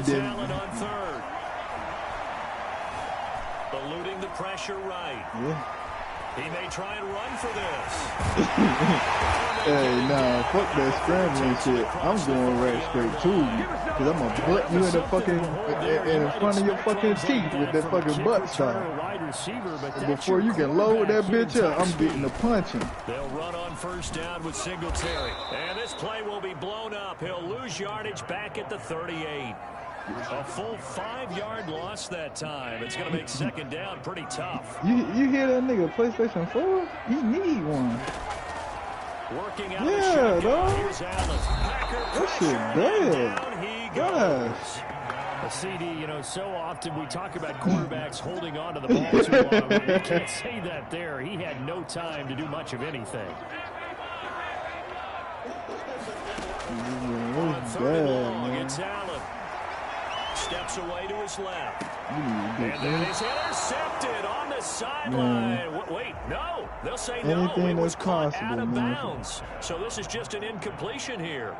it's Allen on third. Eluding the pressure right. Yeah. He may try and run for this. Hey, nah, fuck that scrambling shit. I'm going right straight to you. Because I'm going to put you in the fucking, in front of your fucking teeth with that fucking butt stop. Before you can load that bitch up, I'm getting a punching. They'll run on first down with Singletary. And this play will be blown up. He'll lose yardage back at the 38. A full 5-yard loss that time. It's going to make second down pretty tough. You hear that nigga PlayStation 4? He need one. Working out the shotgun. Here's Allen. That shit bad. Gosh. A CD, you know, so often we talk about quarterbacks holding on to the ball too long. You can't say that there. He had no time to do much of anything. On third and long, it's Allen. Steps away to his left. And then he's intercepted on the sideline. Wait, no. They'll say no. It was caught out of bounds. So this is just an incompletion here.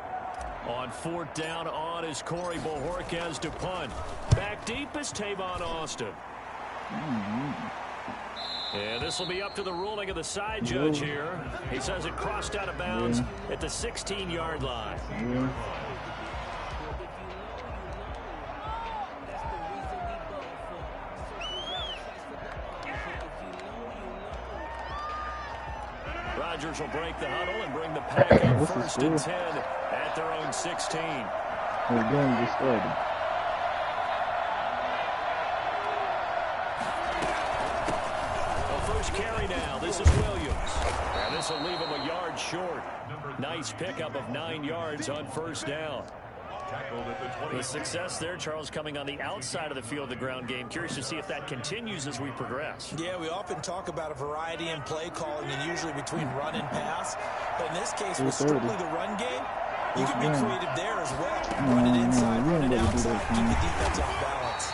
On fourth down on is Corey Bojorquez to punt. Back deep is Tavon Austin. And this will be up to the ruling of the side judge here. He says it crossed out of bounds at the 16-yard line. Rodgers will break the huddle and bring the pack up first and 10 at their own 16. The game just started. The first carry now. This is Williams. And this will leave him a yard short. Nice pickup of 9 yards on first down. The success there, Charles, coming on the outside of the field, the ground game. Curious to see if that continues as we progress. Yeah, we often talk about a variety in play calling and usually between run and pass. But in this case, with strictly the run game, you can be creative there as well. Run it inside, run it outside, keep the defense off balance.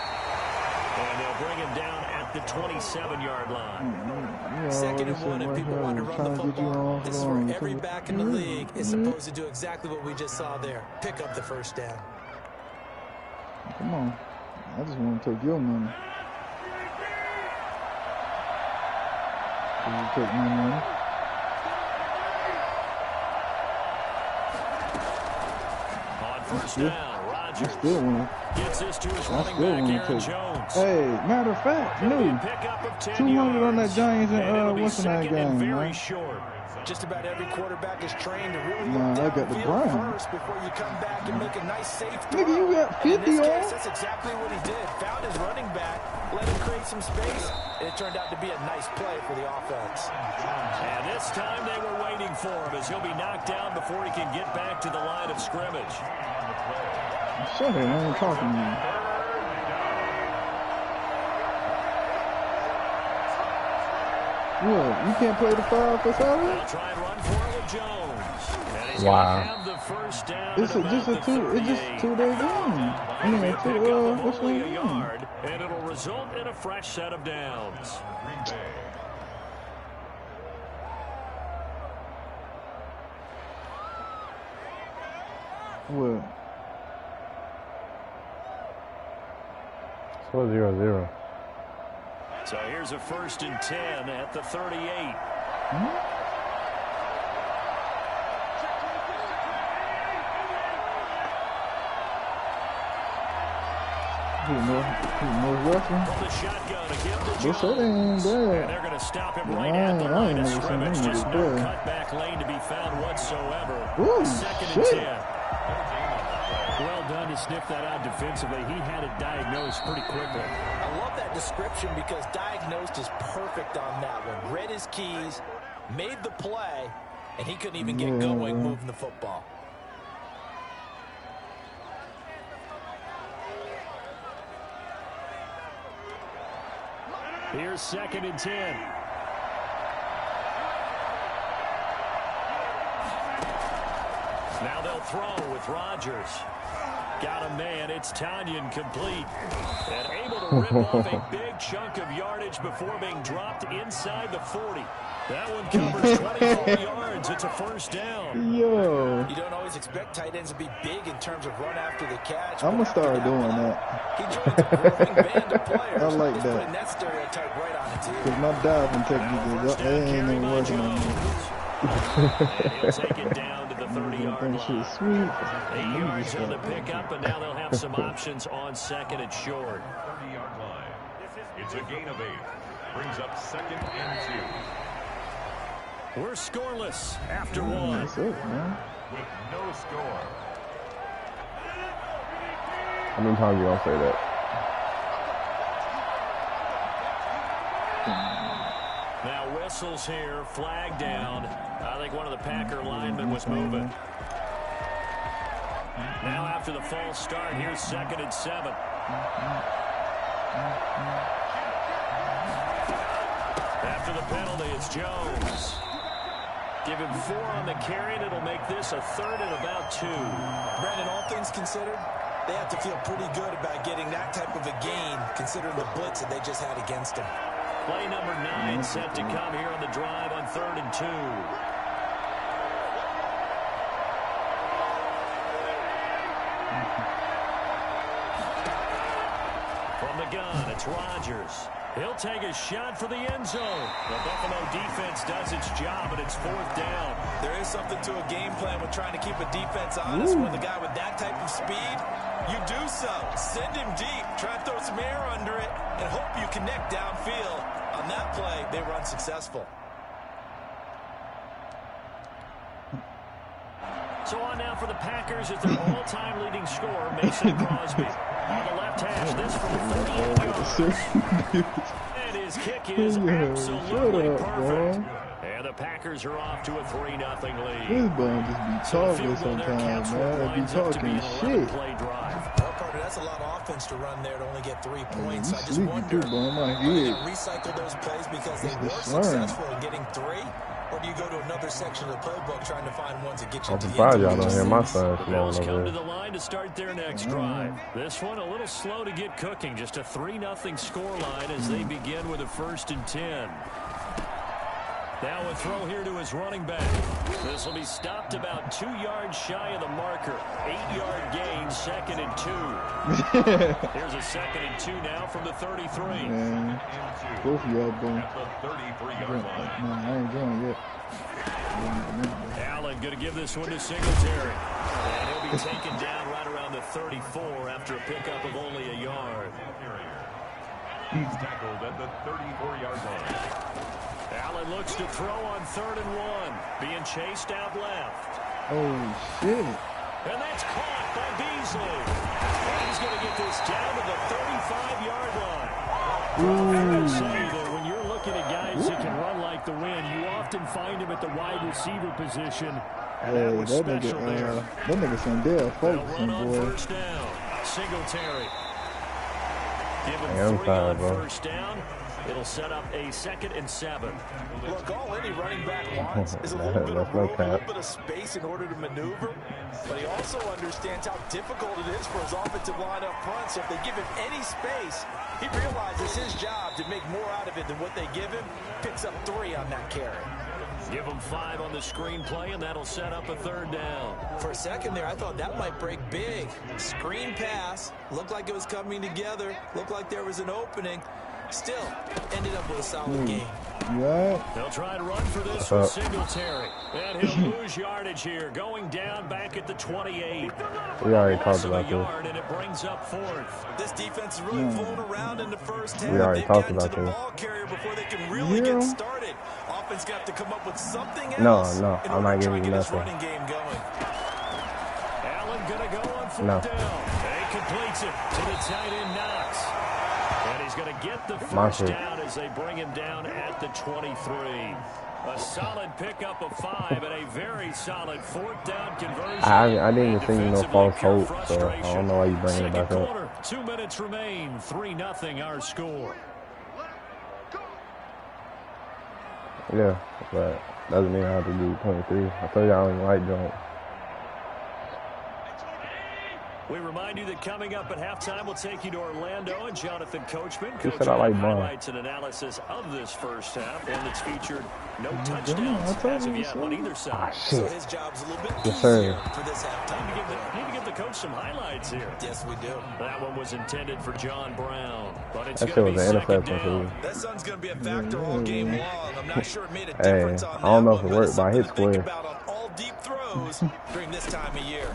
And they'll bring him down at the 27-yard line. Second and one, and people want to run the football. This is where every back in the league is supposed to do exactly what we just saw there. Pick up the first down. Come on. I just want to take your money. You take my money. On first down, Rodgers still want gets this to his running back, Aaron Jones. Hey, matter of fact, no. 200 on that Giants and what's in that game, man? Just about every quarterback is trained to really I got the Brown first before you come back and make a nice safe throw. Nigga, you got 50 in this on? case, that's exactly what he did. Found his running back, let him create some space, and it turned out to be a nice play for the offense. And this time they were waiting for him as he'll be knocked down before he can get back to the line of scrimmage. Shut it, I ain't talking to you. What? You can't play the foul for salary? They'll try and run for it with Jones. And he's wow. have the first down It's just a 2-day game. I mean, what's only a going on? yard, and it'll result in a fresh set of downs. What? So 0-0. So here's a first and 10 at the 38. Northwestern? From the shotgun again to They say they Jones. ain't bad. And they're going to stop him right at the line of scrimmage. Just no cutback lane to be found whatsoever. Ooh, second and 10. Well done to sniff that out defensively. He had it diagnosed pretty quickly. I love that description because diagnosed is perfect on that one. Read his keys, made the play, and he couldn't even get going moving the football. Here's second and 10. Now they'll throw with Rodgers. Got a man. It's Tanyan complete. And able to rip off a big chunk of yardage before being dropped inside the 40. That one covers 24 yards. It's a first down. Yo. You don't always expect tight ends to be big in terms of run after the catch. I'm going to start doing that. He joins a growing band of players. I like Just that. putting that stereotype right on it, too. Because my diving technique, they ain't even working on me. He'll take it down to the 30-yard line. 8 yards on the pickup, and now they'll have some options on second and short. 30-yard line. It's a gain of 8. Brings up 2nd and 2. We're scoreless after one. What's up, man? With no score. How many times you gonna say that? Now whistles here, flag down. I think one of the Packer linemen was moving. Now after the false start, here's 2nd and 7. After the penalty, it's Jones. Give him 4 on the carry, and it'll make this a 3rd and about 2. Brandon, all things considered, they have to feel pretty good about getting that type of a gain, considering the blitz that they just had against them. Play number 9 set to come here on the drive on 3rd and 2. From the gun, it's Rodgers. He'll take a shot for the end zone. The Buffalo defense does its job, and it's 4th down. There is something to a game plan with trying to keep a defense honest. With a guy with that type of speed, you do so. Send him deep. Try to throw some air under it and hope you connect downfield. On that play, they were unsuccessful. So on now for the Packers is their all-time leading scorer, Mason Crosby. On the left hash, this from 38 yards. And his kick is absolutely perfect. And the Packers are off to a 3-0 lead. This bum just be talking sometimes, man. Be talking shit. That's a lot of offense to run there to only get 3 points. I just wonder, too, do you recycle those plays because they were successful in getting 3? Or do you go to another section of the playbook trying to find ones that get you I'm to the surprised end y'all don't hear my son The flowing Bills come over to there. the line to start their next drive. This one a little slow to get cooking. Just a 3-0 scoreline as they begin with a 1st and 10. Now a throw here to his running back. This will be stopped about 2 yards shy of the marker. 8-yard gain, 2nd and 2. Here's a 2nd and 2 now from the 33. Man, both of y'all bum. At the 33-yard line. No, I ain't joined yet. Allen going to give this one to Singletary. And he'll be taken down right around the 34 after a pickup of only a yard. He's tackled at the 34-yard line. Allen looks to throw on 3rd and 1. Being chased out left. Oh, shit. And that's caught by Beasley. And he's going to get this down to the 35-yard line. I would say that when you're looking at guys that can run like the wind, you often find them at the wide receiver position. And that was special there. That nigga cyndell focusing, Run on boy. 1st down. Singletary. Give him I'm 3 tired, on bro. 1st down. It'll set up a 2nd and 7. Look, all any running back wants is a little bit of room, a little bit of space in order to maneuver. But he also understands how difficult it is for his offensive line up front. So if they give him any space, he realizes his job to make more out of it than what they give him. Picks up 3 on that carry. Give him 5 on the screen play, and that'll set up a 3rd down. For a second there, I thought that might break big. Screen pass. Looked like it was coming together. Looked like there was an opening. Still, ended up with a solid game. Right. They'll try to run for this with Singletary. And he'll lose yardage here, going down back at the 28. We already talked about this. And it brings up 4th. This defense is really flown around in the first half. We already talked about the this. ball carrier before they can really get started. Offense got to come up with something else. No, I'm not giving you nothing. Running game going. Allen gonna go on 4th down. He completes it to the tight end Knox. And he's going to get the first down as they bring him down at the 23. A solid pickup of 5 and a very solid 4th down conversion. I didn't even think no false hope, so I don't know why you bringing it back up. 2 minutes remain, 3-0 our score. Yeah, but doesn't mean I have to do 23. I told you I don't even like jump. We remind you that coming up at halftime, we'll take you to Orlando and Jonathan Coachman. Just said I like mine. Highlights and analysis of this first half, one that's featured no touchdowns as of yet on either side. So his job's a little bit Yes, easier sir. for this halftime. Need to give the coach some highlights here. Yes, we do. That one was intended for John Brown, but it's That shit going to was be an second interception, down. too. That sun's going to be a factor all game long. I'm not sure it made a Hey, difference on I don't know that if it one, worked, but I hit it's something to think square. about on all deep throws during this time of year.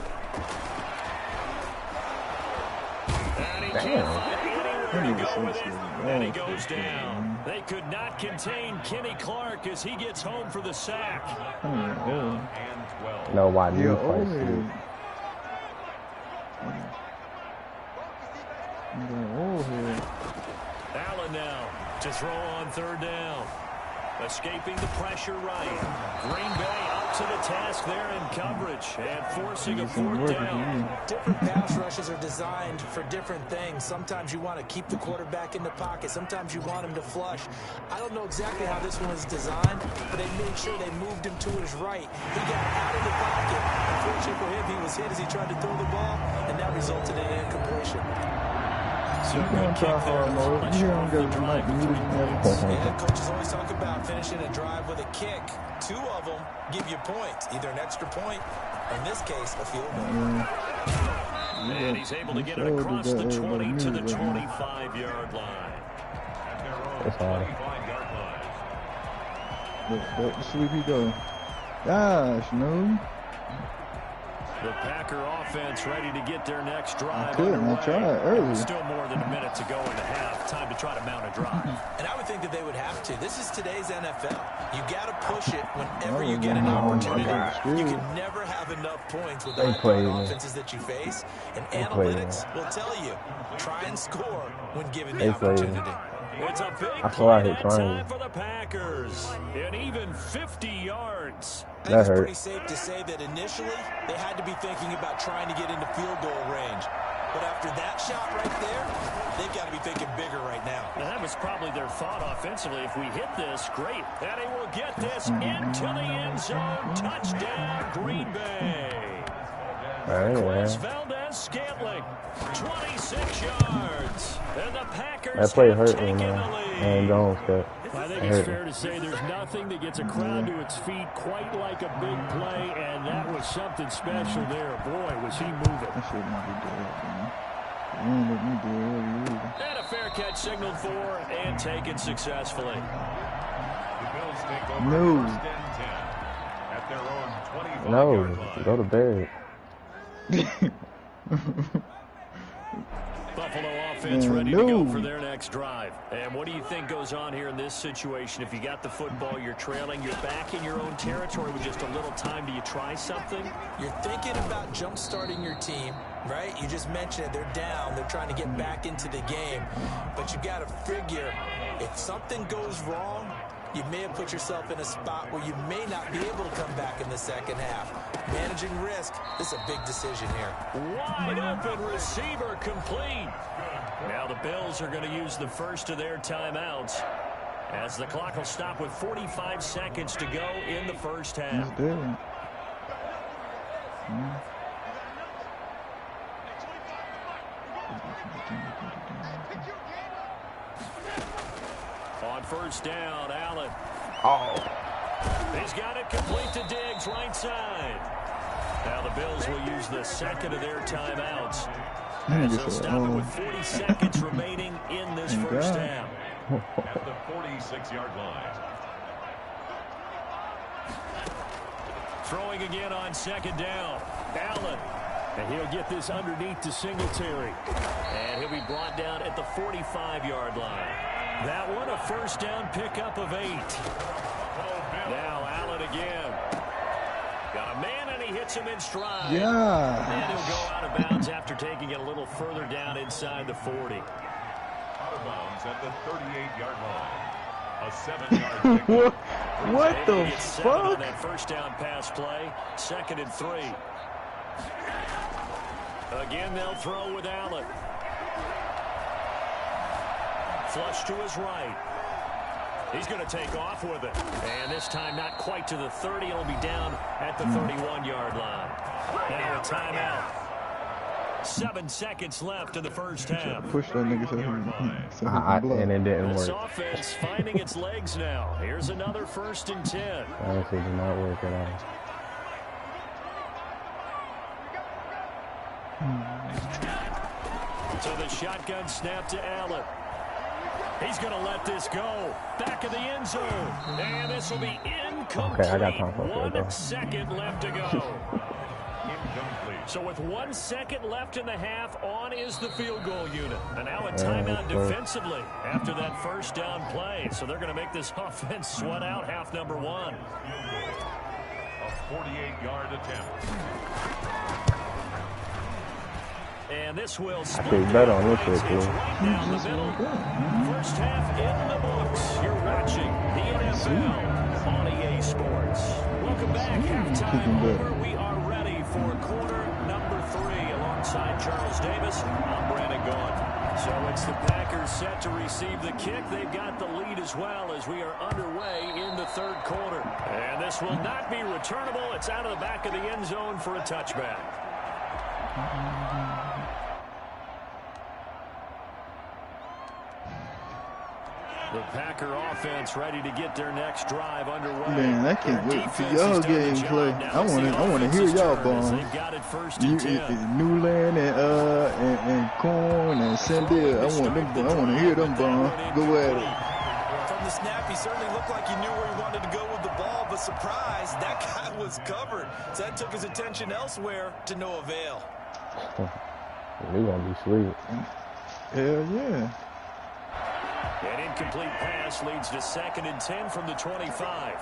And he can't find anywhere to go with it, and he goes down. They could not contain Kenny Clark as he gets home for the sack. And 12. No, why Yeah, you oh, fight? Allen now to throw on third down. Escaping the pressure right. Green Bay up to the task there in coverage and forcing a fourth down. Different pass rushes are designed for different things. Sometimes you want to keep the quarterback in the pocket. Sometimes you want him to flush. I don't know exactly how this one was designed, but they made sure they moved him to his right. He got out of the pocket. Unfortunately for him, he was hit as he tried to throw the ball, and that resulted in an incompletion. So You don't try hard mode. You don't get the mic muted and everything. Yeah, coaches always talk about finishing a drive with a kick. 2 of them give you points, either an extra point, or in this case, a field goal. And he's able to get it across the 20 to the 25-yard line. That's hard. 25-yard line. Let the sleepy go. Gosh, no. The Packer offense ready to get their next drive. I tried early. Still more than a minute to go in the half. Time to try to mount a drive. And I would think that they would have to. This is today's NFL. You got to push it whenever you get an opportunity. You can never have enough points with the offenses that you face. And analytics will tell you, try and score when given the opportunity. It's a big play that that time for the Packers. And even 50 yards. I think it's pretty safe to say that initially they had to be thinking about trying to get into field goal range. But after that shot right there, they've got to be thinking bigger right now. And that was probably their thought offensively. If we hit this, great. And he will get this into the end zone. Touchdown, Green Bay. Chris Valdez-Scantling, 26 yards. And the Packers that play hurt taken when the lead. Aaron Jones got. I think it's fair to say there's nothing that gets a crowd to its feet quite like a big play, and that was something special there. Boy, was he moving. That shit might be dead, man. You ain't let me do it early either. And a fair catch signaled for and taken successfully. The Bills take over No. first and 10 at their own 25-yard No, line. go to bed. Buffalo offense ready to go for their next drive. And what do you think goes on here in this situation? If you got the football, you're trailing, you're back in your own territory with just a little time. Do you try something? You're thinking about jump-starting your team, right? You just mentioned it. They're down. They're trying to get back into the game. But you got to figure if something goes wrong, you may have put yourself in a spot where you may not be able to come back in the second half. Managing risk, this is a big decision here. Wide open receiver complete. Now the Bills are going to use the first of their timeouts as the clock will stop with 45 seconds to go in the first half. He's dead. On first down, Allen. Oh. He's got it complete to Diggs, right side. Now the Bills will use the second of their timeouts. As they'll stop it with 40 seconds remaining in this first half. At the 46-yard line. Throwing again on second down. Allen. And he'll get this underneath to Singletary. And he'll be brought down at the 45-yard line. That one a first down pickup of 8. Now Allen again. Got a man and he hits him in stride. Yeah. And he'll go out of bounds after taking it a little further down inside the 40. Out of bounds at the 38-yard line. A 7-yard pickup. What the Gets 7 on fuck? that first down pass play. 2nd and 3. Again, they'll throw with Allen. Flush to his right. He's going to take off with it. And this time not quite to the 30. He'll be down at the 31-yard line. Now a timeout. 7 seconds left in the first half. Push that nigga so he can blow. And it didn't This work. offense finding its legs now. Here's another 1st and 10. That did not work at all. So the shotgun snap to Allen. He's going to let this go. Back of the end zone. And this will be incomplete. Okay, I got time for it. 1 second left to go. So with 1 second left in the half, on is the field goal unit. And now a timeout defensively after that first down play. So they're going to make this offense sweat out half number 1. A 48-yard attempt. And this will split. Bet on this shit, too. Right down the middle. First half in the books. You're watching the NFL on EA Sports. Welcome back. Halftime over. We are ready for quarter number 3 alongside Charles Davis. I'm Brandon Gaughan. So it's the Packers set to receive the kick. They've got the lead as well as we are underway in the 3rd quarter. And this will not be returnable. It's out of the back of the end zone for a touchback. The Packer offense ready to get their next drive underway. Man, I can't wait for y'all gameplay. I want to hear y'all bomb. Newland and Corn and cyndell. I want to hear them bomb. Go at it. From the snap, he certainly looked like he knew where he wanted to go with the ball, but surprise, that guy was covered. So that took his attention elsewhere to no avail. We're gonna be sweet. Hell yeah. An incomplete pass leads to 2nd and 10 from the 25.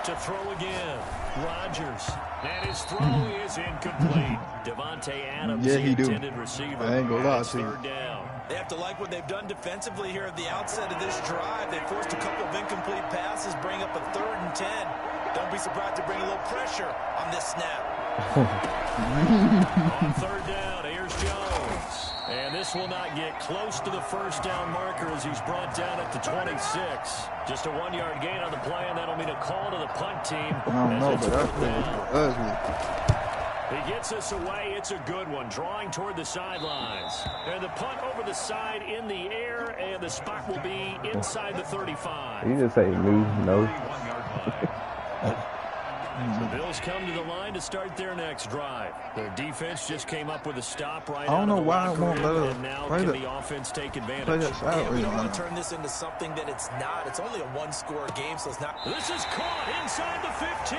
To throw again, Rodgers. And his throw is incomplete. Devontae Adams, yeah, the he intended do. receiver. I ain't gonna lie to you. 3rd down. They have to like what they've done defensively here at the outset of this drive. They forced a couple of incomplete passes, bring up a 3rd and 10. Don't be surprised to bring a little pressure on this snap. On 3rd down, here's Jones. And this will not get close to the first down marker as he's brought down at the 26. Just a 1-yard gain on the play, and that'll mean a call to the punt team. I don't know, but that's ugly. He gets us away. It's a good one. Drawing toward the sidelines. And the punt over the side in the air, and the spot will be inside the 35. You just say no. The Bills come to the line to start their next drive. Their defense just came up with a stop right I don't know why it won't let us and now play can that. the offense take advantage? Play that side We read don't on want to it. turn this into something that it's not. It's only a 1-score game, so it's not. This is caught inside the 15.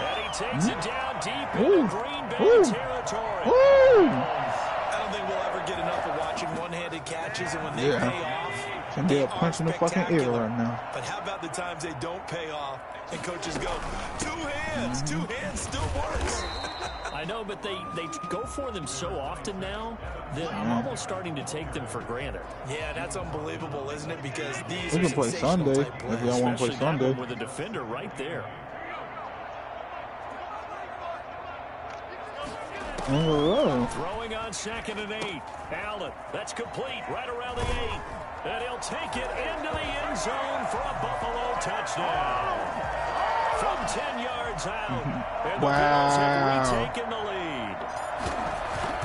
And he takes it down deep into Green Bay territory. I don't think we'll ever get enough of watching one-handed catches, and when they pay off, They're punching the fucking air right now. But how about the times they don't pay off and coaches go, 2 hands still works. I know, but they go for them so often now that I'm almost starting to take them for granted. Yeah, that's unbelievable, isn't it? Because these We are can play sensational Sunday type if plays. y'all want to play Especially that Sunday. one with a defender right there. Throwing on 2nd and 8. Allen, that's complete right around the 8. And he'll take it into the end zone for a Buffalo touchdown. From 10 yards out. And the Bills have retaken the lead.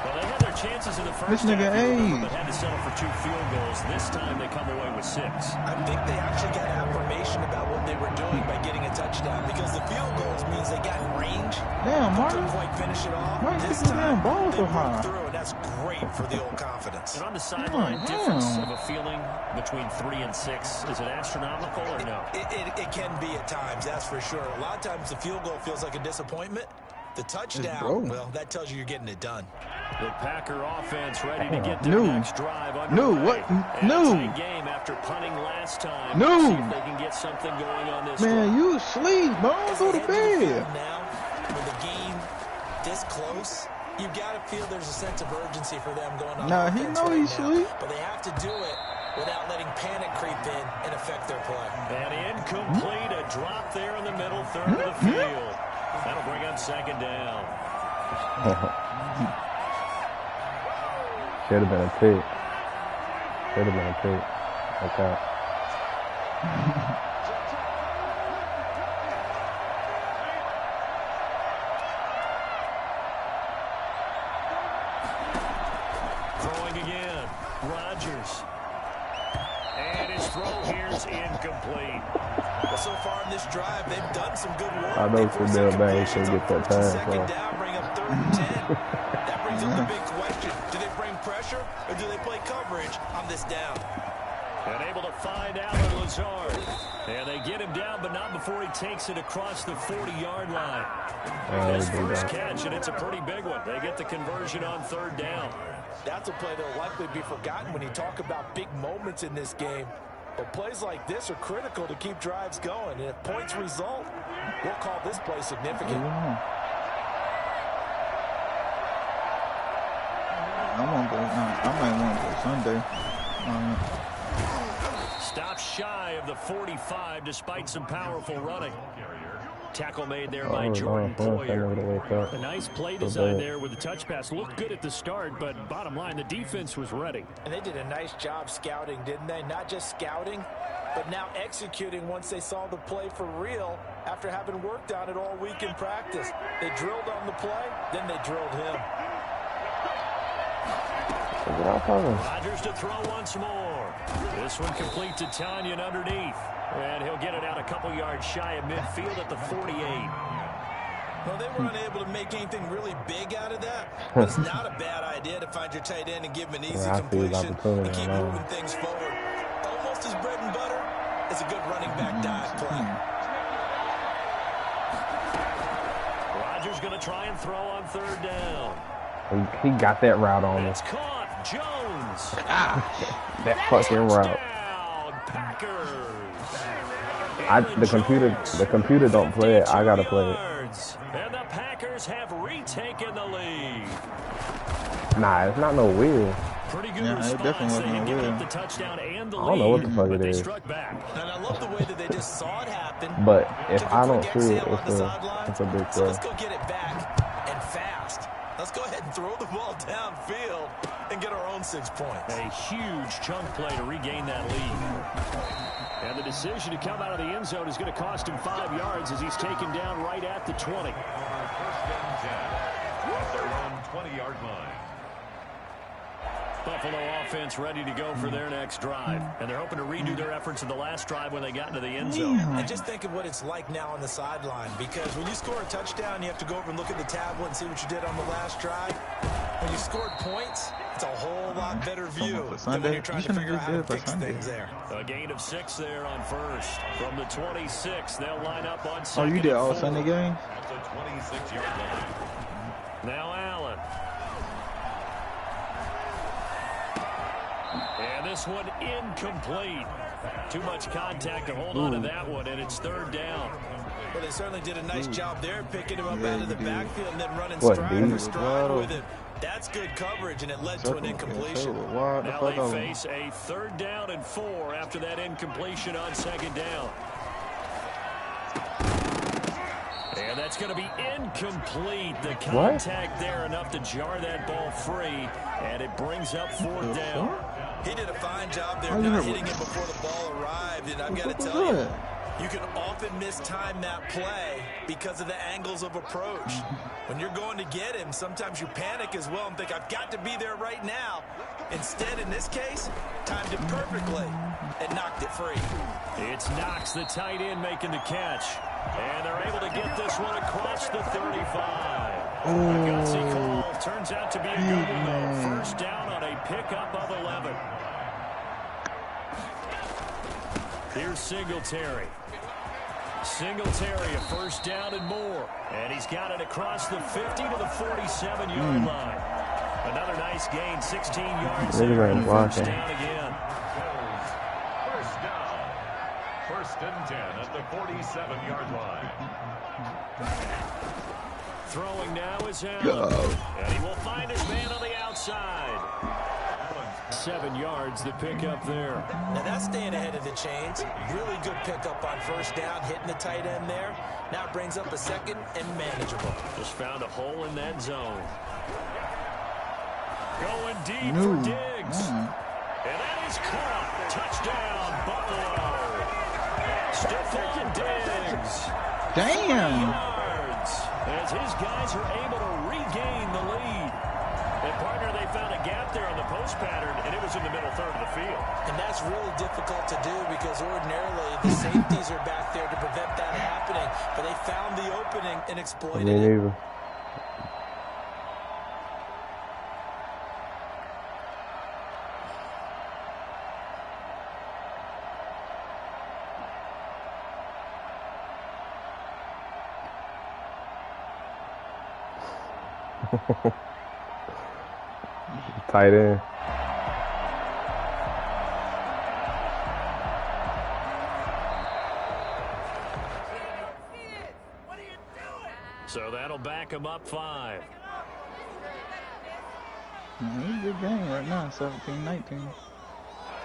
Well, they had their chances in the first This nigga half, but had to settle for 2 field goals. This time they come away with 6. I think they actually got affirmation about what they were doing by getting a touchdown, because the field goals means they got in range. Damn, Martin. Couldn't quite finish it off. Why you This kicking time, damn ball they so broke high? through, and that's great for the old confidence. And on the sideline, difference of a feeling between 3 and 6, is it astronomical or no? It can be at times, that's for sure. A lot of times the field goal feels like a disappointment. The touchdown, well, that tells you you're getting it done. The Packer offense ready to get their next drive underway. What? And No. a tight game after punting last time. No. See if they can get something going on this Man, drive. you asleep, bro. Go to bed. Now, with the game this close, you got to feel there's a sense of urgency for them going on. Nah, he offense know right he's now. asleep. But they have to do it without letting panic creep in and affect their play. And incomplete, a drop there in the middle third of the field. That'll bring up 2nd down. Should have been a pick. Should have been a pick. Okay. Rodgers. And his throw here's incomplete. Well, so far in this drive, they've done some good work. I know cyndell bang should get that time. Second down, bring up 3rd and 10. That brings up the big question. Do they bring pressure or do they play coverage on this down? And able to find Allen Lazard. And they get him down, but not before he takes it across the 40-yard line. His first catch, and it's a pretty big one. They get the conversion on 3rd down. That's a play that will likely be forgotten when you talk about big moments in this game. But plays like this are critical to keep drives going. And if points result, we'll call this play significant. I might want to go Sunday. Stop shy of the 45 despite some powerful running. Tackle made there by Jordan Poyer. A nice play design there with the touch pass. Looked good at the start, but bottom line, the defense was ready. And they did a nice job scouting, didn't they? Not just scouting, but now executing once they saw the play for real after having worked on it all week in practice. They drilled on the play, then they drilled him. Rodgers to throw once more. This one complete to Tanyan underneath. And he'll get it out a couple yards shy of midfield at the 48. Well, they were unable to make anything really big out of that. But it's not a bad idea to find your tight end and give him an easy completion and keep moving things forward. Almost as bread and butter as a good running back dive play. Rodgers going to try and throw on 3rd down. He got that route on him. It's caught. Jones. That fucking route. Packers. The computer don't play it. I gotta play it. And the Packers have retaken the lead. Nah, it's not no wheel. Pretty good response. They had given up the touchdown and the lead. I don't know what the fuck it is. Struck back. And I love the way that they just saw it happen. But if I don't see it, it's a big play. Let's go get it back and fast. Let's go ahead and throw the ball downfield and get our own 6 points. A huge chunk play to regain that lead. And the decision to come out of the end zone is going to cost him 5 yards as he's taken down right at the 20. 1st and 10 at their own 20-yard line. Buffalo offense ready to go for their next drive. And they're hoping to redo their efforts in the last drive when they got into the end zone. And just think of what it's like now on the sideline. Because when you score a touchdown, you have to go over and look at the tablet and see what you did on the last drive. When you scored points, it's a whole lot better view than when you're trying to figure out how to fix things there. A gain of 6 there on 1st. From the 26, they'll line up on 2nd. Oh, you did all Sunday games? That's a 26-yard line. Now Allen. And this one incomplete. Too much contact to hold on to that one, and it's 3rd down. Well, they certainly did a nice job there, picking him up out of the backfield and then running stride for stride with it. That's good coverage, and it led to an incompletion. Now they face a 3rd down and 4 after that incompletion on 2nd down. And that's going to be incomplete. The contact there enough to jar that ball free, and it brings up 4th down. He did a fine job there not hitting it before the ball arrived, and I've got to tell you, you can often mistime that play because of the angles of approach. When you're going to get him, sometimes you panic as well and think, I've got to be there right now. Instead, in this case, timed it perfectly and knocked it free. It's Knox, the tight end, making the catch. And they're able to get this one across the 35. A gutsy call. Turns out to be a good one, though. 1st down on a pickup of 11. Here's Singletary. Singletary, a 1st down and more. And he's got it across the 50 to the 47-yard line. Another nice gain, 16 yards there. 1st down again. 1st down. 1st and 10 at the 47-yard line. Throwing now is Allen. And he will find his man on the outside. 7 yards, the pickup there. Now that's staying ahead of the chains. Really good pickup on 1st down, hitting the tight end there. Now it brings up a 2nd and manageable. Just found a hole in that zone. Going deep for Diggs. And that is caught. Touchdown, Buffalo. Stephon Diggs. Damn. Yards as his guys are able to regain the lead. And, partner, they found a gap there on the post pattern, and it was in the middle field. And that's really difficult to do because ordinarily the safeties are back there to prevent that happening. But they found the opening and exploited it. Tight end. So that'll back him up 5. It's a good game right now, 17-19.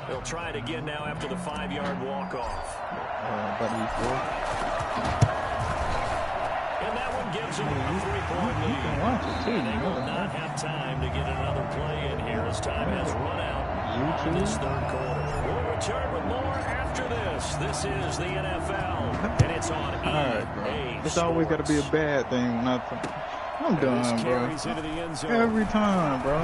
They'll try it again now after the 5-yard walk-off. And that one gives them a 3-point lead. And they will not have time to get another play in here as time has run out in this third quarter. We'll return with more after this. This is the NFL, and it's on EA. It's always got to be a bad thing when I'm done, bro. Every time, bro.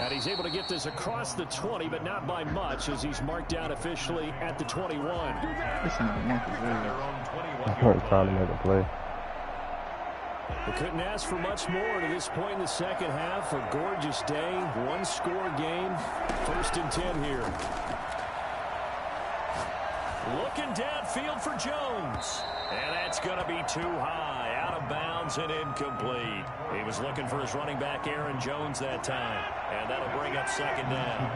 And he's able to get this across the 20, but not by much, as he's marked down officially at the 21. I'm trying to make a play. We couldn't ask for much more to this point in the second half. A gorgeous day, one-score game. 1st and 10 here. Looking downfield for Jones. And that's going to be too high. Out of bounds and incomplete. He was looking for his running back, Aaron Jones, that time. And that'll bring up 2nd down.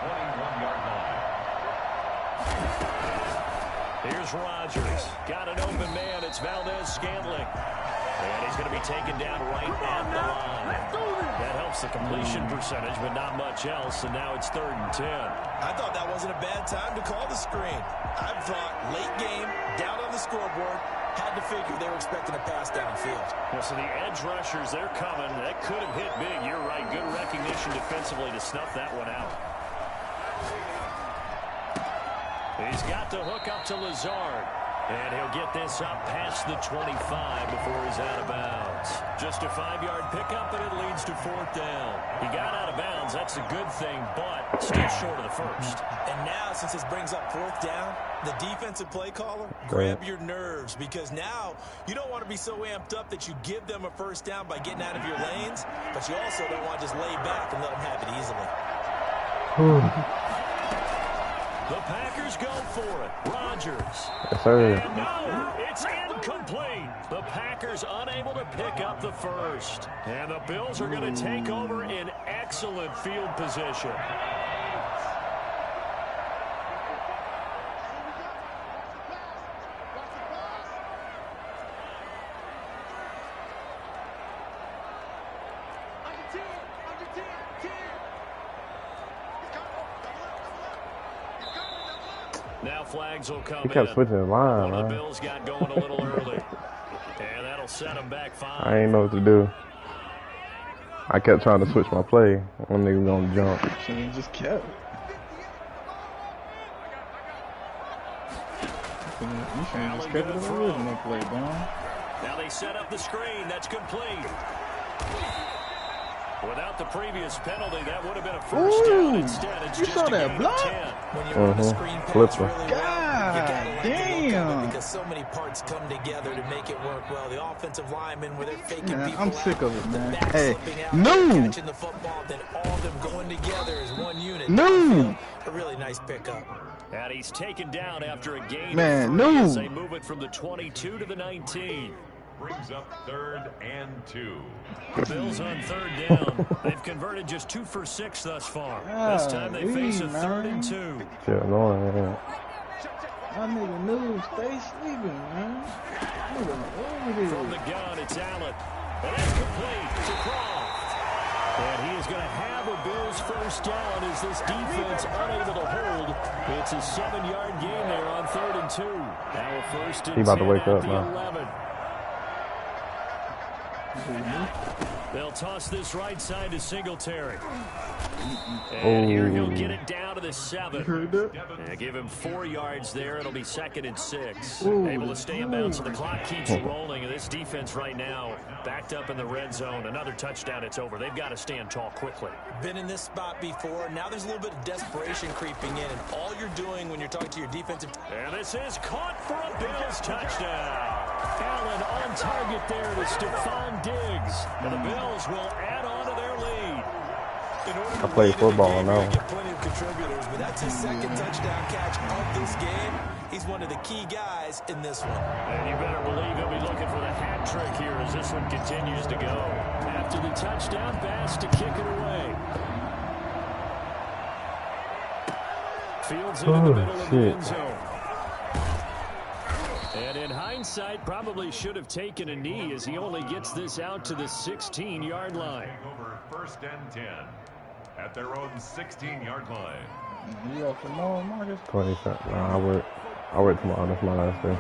21-yard line. Here's Rodgers. Got an open man. It's Valdez-Scantling. And he's going to be taken down right at the line. That helps the completion percentage, but not much else. And now it's 3rd and 10. I thought that wasn't a bad time to call the screen. I thought late game, down on the scoreboard, had to figure they were expecting a pass downfield. Well, so the edge rushers, they're coming. That could have hit big. You're right. Good recognition defensively to snuff that one out. He's got the hook up to Lazard. And he'll get this up past the 25 before he's out of bounds. Just a 5-yard pickup, and it leads to 4th down. He got out of bounds. That's a good thing, but still short of the first. And now, since this brings up 4th down, the defensive play caller, grab your nerves, because now you don't want to be so amped up that you give them a 1st down by getting out of your lanes, but you also don't want to just lay back and let them have it easily. The Packers go for it. Rodgers. Yes, sir. And no, it's incomplete. The Packers unable to pick up the first. And the Bills are going to take over in excellent field position. Now flags will come. He kept switching the line, The man. Bills got going a little early. And that'll set them back 5. I ain't know what to do. I kept trying to switch my play. One nigga was gonna jump. Should have just kept. You should have just kept it in the original play, Don. Now they set up the screen. That's complete. Without the previous penalty, that would have been a 1st down. Instead, it's you just saw a that gain block? of 10. When you run a screen pass really well, God damn. because so many parts come together to make it work well. The offensive linemen, where they're faking people I'm sick of it, the man. back Hey, slipping out, no. catching the football, then all of them going together as one unit. No. A really nice pickup. And he's taken down after a gain Man, of 3 no. as they move it from the 22 to the 19. Brings up 3rd and 2. The Bills on 3rd down. They've converted just 2 for 6 thus far. This time they face a 3rd and 2. Shit, annoying, man. My nigga News stay sleeping, man. From the gun, it's Allen. And that's complete to Croft. And he is going to have a Bills 1st down as this defense unable to hold. It's a 7-yard gain there on 3rd and 2. Now a 1st and 10 He about to wake at up the now. 11. They'll toss this right side to Singletary. And here he'll get it down to the 7. And give him 4 yards there. It'll be 2nd and 6. Able to stay in bounds, so the clock keeps rolling. And this defense right now backed up in the red zone. Another touchdown, it's over. They've got to stand tall quickly. Been in this spot before. Now there's a little bit of desperation creeping in. And all you're doing when you're talking to your defensive... And this is caught for a Bills touchdown. Allen on target there to Stephon Diggs. And the Bills will add on to their lead. I play football now. Get plenty of contributors, but that's his 2nd touchdown catch of this game. He's one of the key guys in this one. And you better believe he'll be looking for the hat trick here as this one continues to go. After the touchdown pass to kick it away. Fields it in the middle of the end zone. And in hindsight, probably should have taken a knee as he only gets this out to the 16-yard line. Over 1st and 10 at their own 16-yard line. You off tomorrow, Marcus? 20 cents. Nah, I work tomorrow. That's my last day.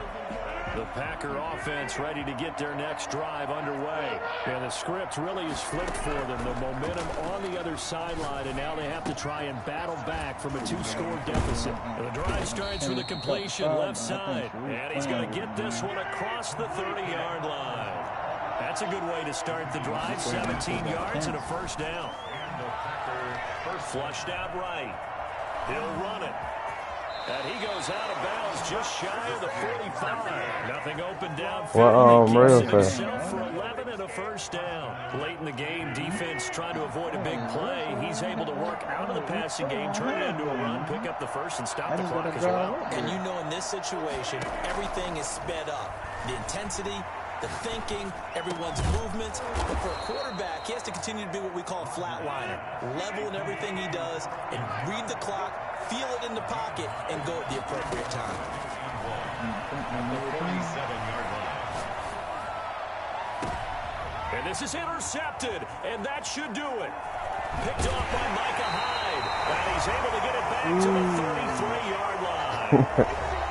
The Packer offense ready to get their next drive underway. And the script really is flipped for them. The momentum on the other sideline, and now they have to try and battle back from a 2-score deficit. And the drive starts with a completion left side. And he's going to get this one across the 30-yard line. That's a good way to start the drive. 17 yards and a 1st down. Flushed out right. He'll run it. And he goes out of bounds just shy of the 45. Nothing open downfield. Well, He keeps it Marissa. himself for 11 and a 1st down. Late in the game, defense trying to avoid a big play. He's able to work out of the passing game, turn it into a run, pick up the 1st, and stop the clock as well. And you know in this situation, everything is sped up. The intensity, the thinking, everyone's movements. But for a quarterback, he has to continue to be what we call a flatliner. Level in everything he does and read the clock, feel it in the pocket, and go at the appropriate time. And this is intercepted, and that should do it. Picked off by Micah Hyde. And he's able to get it back to the 33-yard line.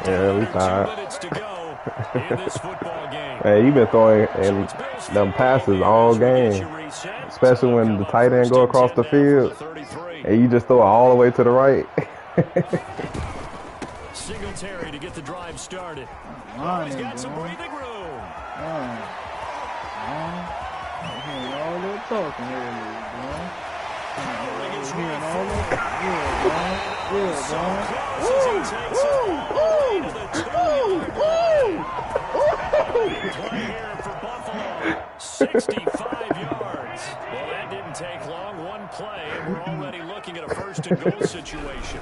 Yeah, we 2 tired. minutes to go in this football game. Hey, you've been throwing them passes all game, especially when the tight end go across the field, and you just throw it all the way to the right. Singletary to get the drive started. He's got some breathing room. All that talking earlier, bro. Hearing all that. Play here for Buffalo. 65 yards. Well, that didn't take long. One play, and we're already looking at a 1st and goal situation.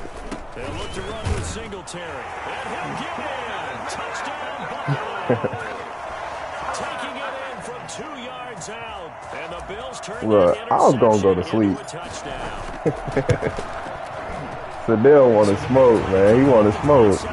They'll look to run with Singletary. And he'll get in. Touchdown, Buffalo. Taking it in from 2 yards out. And the Bills turn Look, I was going to go to sleep. Cyndell wanted smoke, man. He wanted smoke. I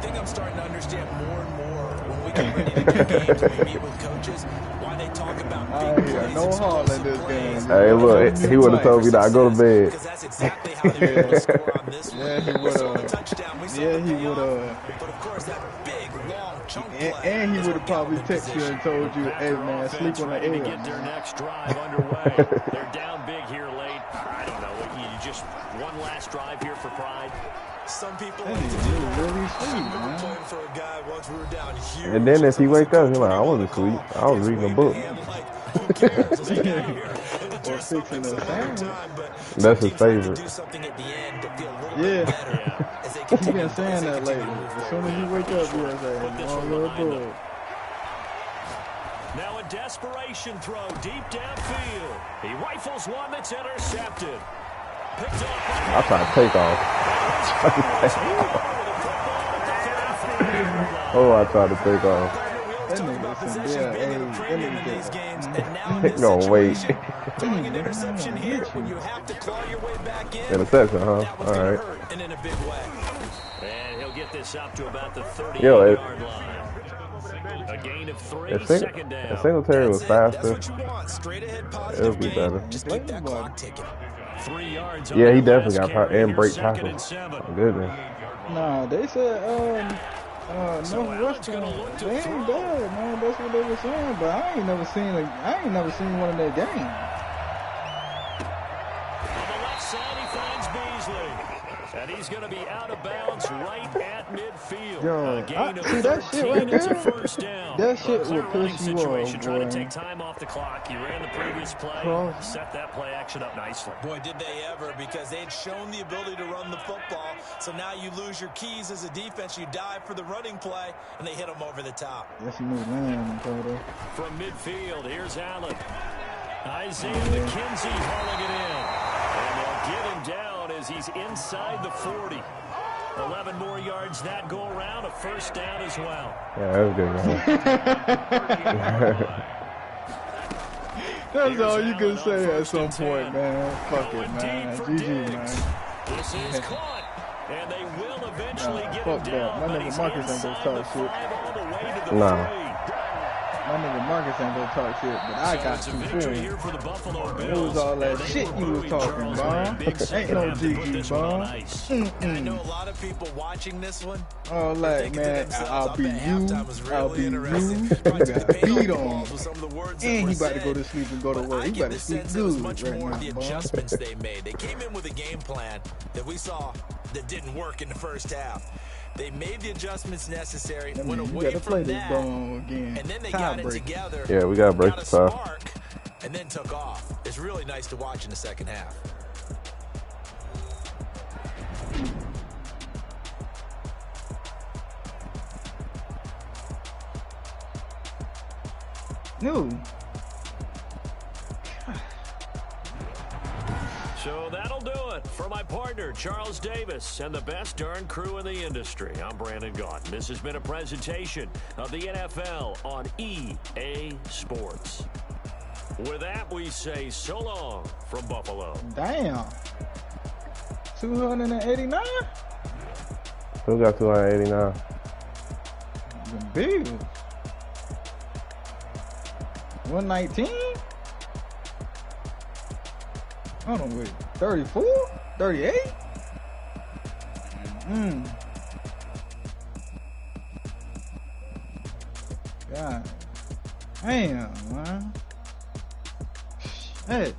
think I'm starting to understand more and more when we get ready to do games, when we meet with coaches, why they talk about big plays, no harm in this game. Hey, look, he would have told me not to go to bed. Because that's exactly how they were able to score on this one. Yeah, he We saw the would touchdown, we saw Yeah, the he payoff, would but of course that big, long chunk play And he is would what have got probably him in texted you position. and told you, hey, man, sleep on the ready to air. get their next drive underway. They're down big here late. I don't know. You just one last drive here for pride. Some people That like to nigga do really that. sweet, I remember man. playing for a guy once we were down huge. And then if he wake up, he's like, I wasn't asleep. I was reading a book. Who cares? Let's get out of here. Or fixing a sandwich. That's his favorite. Do something at the end to feel a little Yeah. bit better as they He continue been saying that lately. As soon as you wake up, you're like, oh, little boy. Now a desperation throw deep downfield. He rifles one that's intercepted. Picked off by I tried to take off. Oh, I tried to take off. That nigga Cyndell, hey, that Gonna wait. throwing an interception here when you have to claw your way back in. Interception, huh? That was All gonna right. hurt, and in a big way. And he'll get this up to about the 30-yard Yo, line. A gain of 3, If second down. Singletary was That's faster, what you want. Straight ahead, it positive would be game. better. Just keep that clock ticking. 3 yards. Yeah, on he the definitely last got power carry and here, break 2nd and tackles. 7. Goodness. Nah, they said Northwestern, they ain't bad, man. That's what they were saying, but I ain't never seen one of their games. On the left side, he finds Beasley. And he's going to be out of bounds right at midfield. Yo, gain of see that 13, shit right it's a there? first down. That shit Clear will running piss you situation, off, trying boy. to take time off the clock. He ran the previous play, set that play action up nicely. Boy, did they ever, because they'd shown the ability to run the football. So now you lose your keys as a defense. You dive for the running play, and they hit them over the top. That's a new land, brother. From midfield, here's Allen. Isaiah McKenzie hauling it in. And they'll get him down as he's inside the 40. 11 more yards that go around, a first down as well. Yeah, that was good, man. That's all you can say at some point, man. Fuck it, man. GG, man. This is caught, and they will eventually get him Fuck down. that. My nigga Marcus ain't gonna talk shit. Nah. My nigga Marcus ain't gonna talk shit, but I got So you it's a victory here for the Buffalo Bills. It was all that shit you was talking, Bon. Ain't no GG, Bon. And I know a lot of people watching this one. Oh, like, man, I'll be you. I'll be you. You got beat on. And he about to go to sleep and go to work. He about to sleep good much right more now, of the Bon. adjustments they made. They came in with a game plan that we saw that didn't work in the first half. They made the adjustments necessary, went away from that, again. and then they got it together. Yeah, we gotta break got a the tie. spark, and then took off. It's really nice to watch in the second half. No. So that'll do it for my partner, Charles Davis, and the best darn crew in the industry. I'm Brandon Gaunt. This has been a presentation of the NFL on EA Sports. With that, we say so long from Buffalo. Damn. 289? Who got 289? The Bills. 119? Hold on, wait. 34? 38? God. Damn, man. Shit.